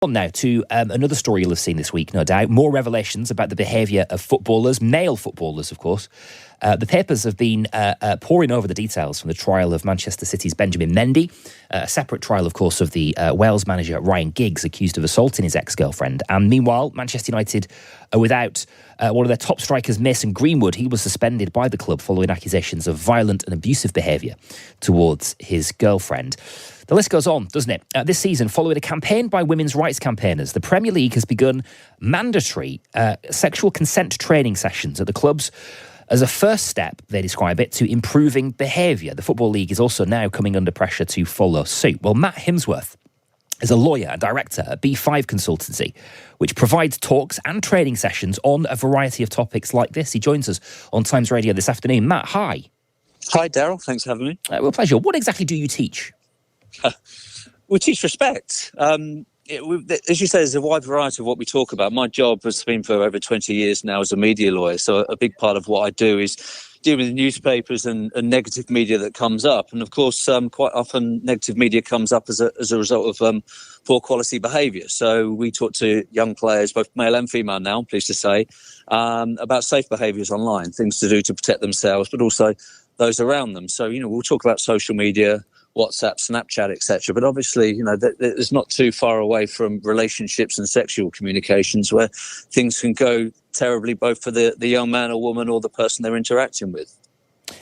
On now to another story you'll have seen this week, no doubt. More revelations about the behaviour of footballers, male footballers, of course. The papers have been poring over the details from the trial of Manchester City's Benjamin Mendy, a separate trial, of course, of the Wales manager Ryan Giggs, accused of assaulting his ex-girlfriend. And meanwhile, Manchester United are without one of their top strikers, Mason Greenwood. He was suspended by the club following accusations of violent and abusive behaviour towards his girlfriend. The list goes on, doesn't it? This season, following a campaign by women's rights campaigners, the Premier League has begun mandatory sexual consent training sessions at the clubs as a first step, they describe it, to improving behaviour. The Football League is also now coming under pressure to follow suit. Well, Matt Himsworth is a lawyer and director at B5 Consultancy, which provides talks and training sessions on a variety of topics like this. He joins us on Times Radio this afternoon. Matt, hi. Hi, Darryl. Thanks for having me. Well, pleasure. What exactly do you teach? We teach respect. As you say, there's a wide variety of what we talk about. My job has been for over 20 years now as a media lawyer. So a big part of what I do is deal with newspapers and negative media that comes up. And of course, quite often negative media comes up as a result of poor quality behaviour. So we talk to young players, both male and female now, I'm pleased to say, about safe behaviours online, things to do to protect themselves, but also those around them. So, we'll talk about social media, WhatsApp, Snapchat, etc. But obviously, it's not too far away from relationships and sexual communications where things can go terribly, both for the young man or woman or the person they're interacting with.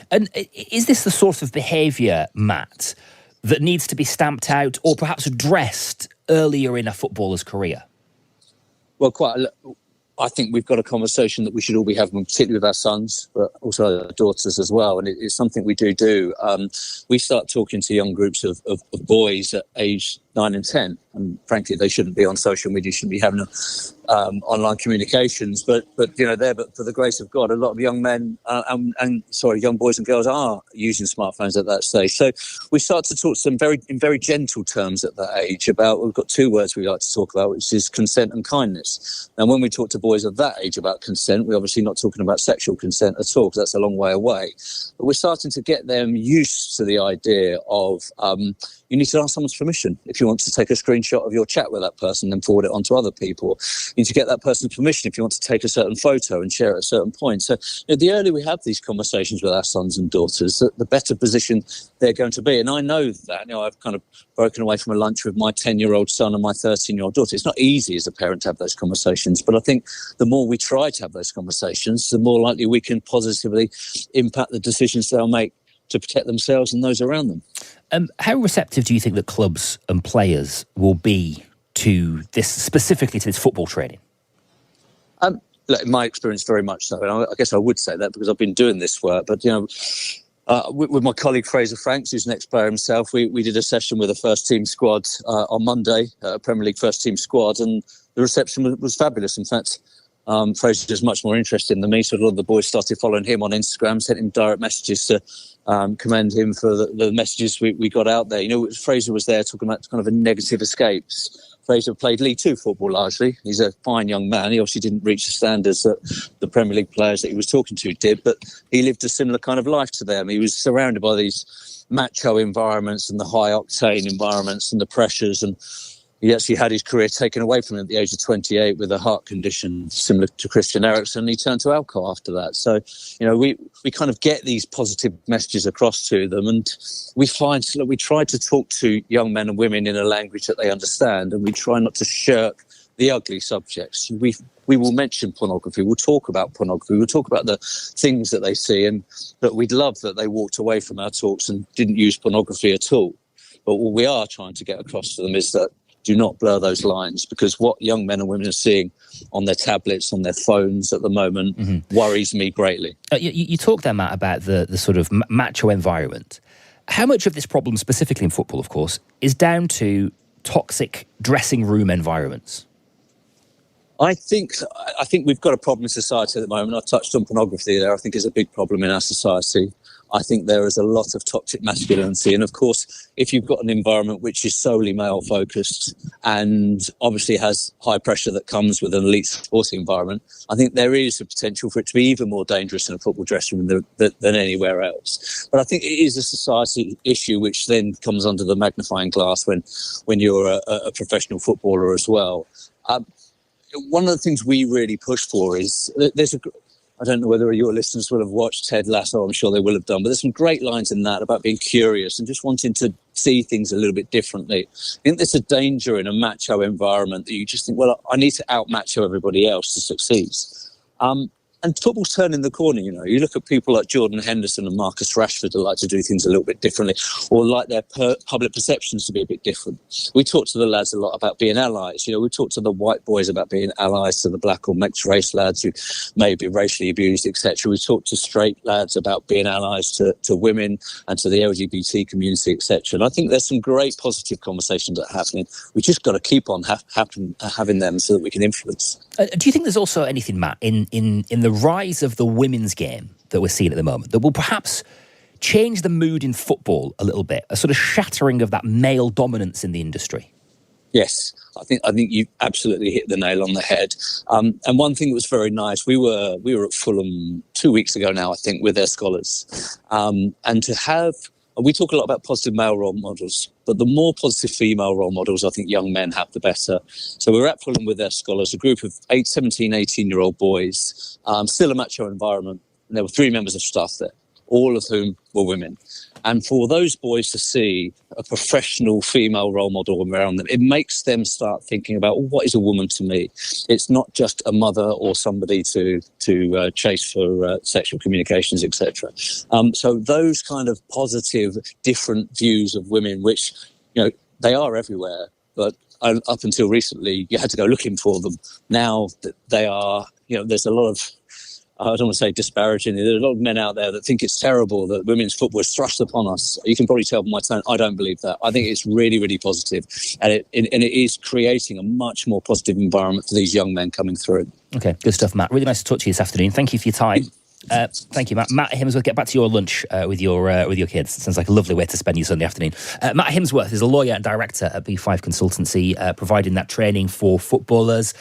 And is this the sort of behaviour, Matt, that needs to be stamped out or perhaps addressed earlier in a footballer's career? Well, I think we've got a conversation that we should all be having, particularly with our sons, but also our daughters as well. And it's something we do. We start talking to young groups of boys at age 9 and 10. And frankly, they shouldn't be on social media, shouldn't be having online communications. But for the grace of God, a lot of young men young boys and girls are using smartphones at that stage. So we start to talk to them in very gentle terms at that age about, we've got two words we like to talk about, which is consent and kindness. Now, when we talk to boys of that age about consent, we're obviously not talking about sexual consent at all, because that's a long way away. But we're starting to get them used to the idea of you need to ask someone's permission if you want to take a screenshot of your chat with that person and forward it on to other people. You need to get that person's permission if you want to take a certain photo and share it at a certain point. So the earlier we have these conversations with our sons and daughters, the better position they're going to be. And I know that. I've kind of broken away from a lunch with my 10-year-old son and my 13-year-old daughter. It's not easy as a parent to have those conversations, but I think the more we try to have those conversations, the more likely we can positively impact the decisions they'll make to protect themselves and those around them. How receptive do you think that clubs and players will be to this, specifically to this football training? Look, in my experience, very much so. And I guess I would say that because I've been doing this work. But, with my colleague Fraser Franks, who's an ex-player himself, we did a session with a first-team squad on Monday, Premier League first-team squad, and the reception was fabulous. In fact, Fraser is much more interested than me, so a lot of the boys started following him on Instagram, sent him direct messages to commend him for the messages we got out there. Fraser was there talking about kind of a negative escapes. Fraser played League Two football largely. He's a fine young man. He obviously didn't reach the standards that the Premier League players that he was talking to did, but he lived a similar kind of life to them. He was surrounded by these macho environments and the high-octane environments and the pressures, and he actually had his career taken away from him at the age of 28 with a heart condition similar to Christian Eriksen. He turned to alcohol after that. So, we kind of get these positive messages across to them, and we find that we try to talk to young men and women in a language that they understand, and we try not to shirk the ugly subjects. We will mention pornography. We'll talk about pornography. We'll talk about the things that they see, and that we'd love that they walked away from our talks and didn't use pornography at all. But what we are trying to get across to them is that do not blur those lines, because what young men and women are seeing on their tablets, on their phones at the moment worries me greatly. You talked there, Matt, about the sort of macho environment. How much of this problem, specifically in football, of course, is down to toxic dressing room environments? I think we've got a problem in society at the moment. I touched on pornography there. I think it's a big problem in our society. I think there is a lot of toxic masculinity. And of course, if you've got an environment which is solely male focused and obviously has high pressure that comes with an elite sporting environment, I think there is a potential for it to be even more dangerous in a football dressing room than anywhere else. But I think it is a society issue which then comes under the magnifying glass when you're a professional footballer as well. One of the things we really push for is I don't know whether your listeners will have watched Ted Lasso. I'm sure they will have done. But there's some great lines in that about being curious and just wanting to see things a little bit differently. I think there's a danger in a macho environment that you just think, well, I need to out-macho everybody else to succeed. And football's turning the corner, you know. You look at people like Jordan Henderson and Marcus Rashford that like to do things a little bit differently or like their public perceptions to be a bit different. We talk to the lads a lot about being allies. You know, we talk to the white boys about being allies to the black or mixed race lads who may be racially abused, etc. We talk to straight lads about being allies to women and to the LGBT community, etc. And I think there's some great positive conversations that are happening. We just got to keep on having them so that we can influence. Do you think there's also anything, Matt, in the rise of the women's game that we're seeing at the moment that will perhaps change the mood in football a little bit, a sort of shattering of that male dominance in the industry? Yes, I think you absolutely hit the nail on the head. And one thing that was very nice, we were at Fulham 2 weeks ago now, I think, with their scholars, and to have. We talk a lot about positive male role models, but the more positive female role models I think young men have, the better. So we're at Fulham with their scholars, a group of 17, 18-year-old boys, still a macho environment. And there were 3 members of staff there, all of whom were women. And for those boys to see a professional female role model around them, it makes them start thinking about, what is a woman to me? It's not just a mother or somebody to chase for sexual communications, etc. So those kind of positive, different views of women, which, you know, they are everywhere, but up until recently, you had to go looking for them. Now that they are, you know, there's a lot of, I don't want to say disparaging. There are a lot of men out there that think it's terrible that women's football is thrust upon us. You can probably tell by my tone, I don't believe that. I think it's really, really positive. And it is creating a much more positive environment for these young men coming through. Okay, good stuff, Matt. Really nice to talk to you this afternoon. Thank you for your time. Thank you, Matt. Matt Himsworth, get back to your lunch with your kids. Sounds like a lovely way to spend your Sunday afternoon. Matt Himsworth is a lawyer and director at B5 Consultancy, providing that training for footballers.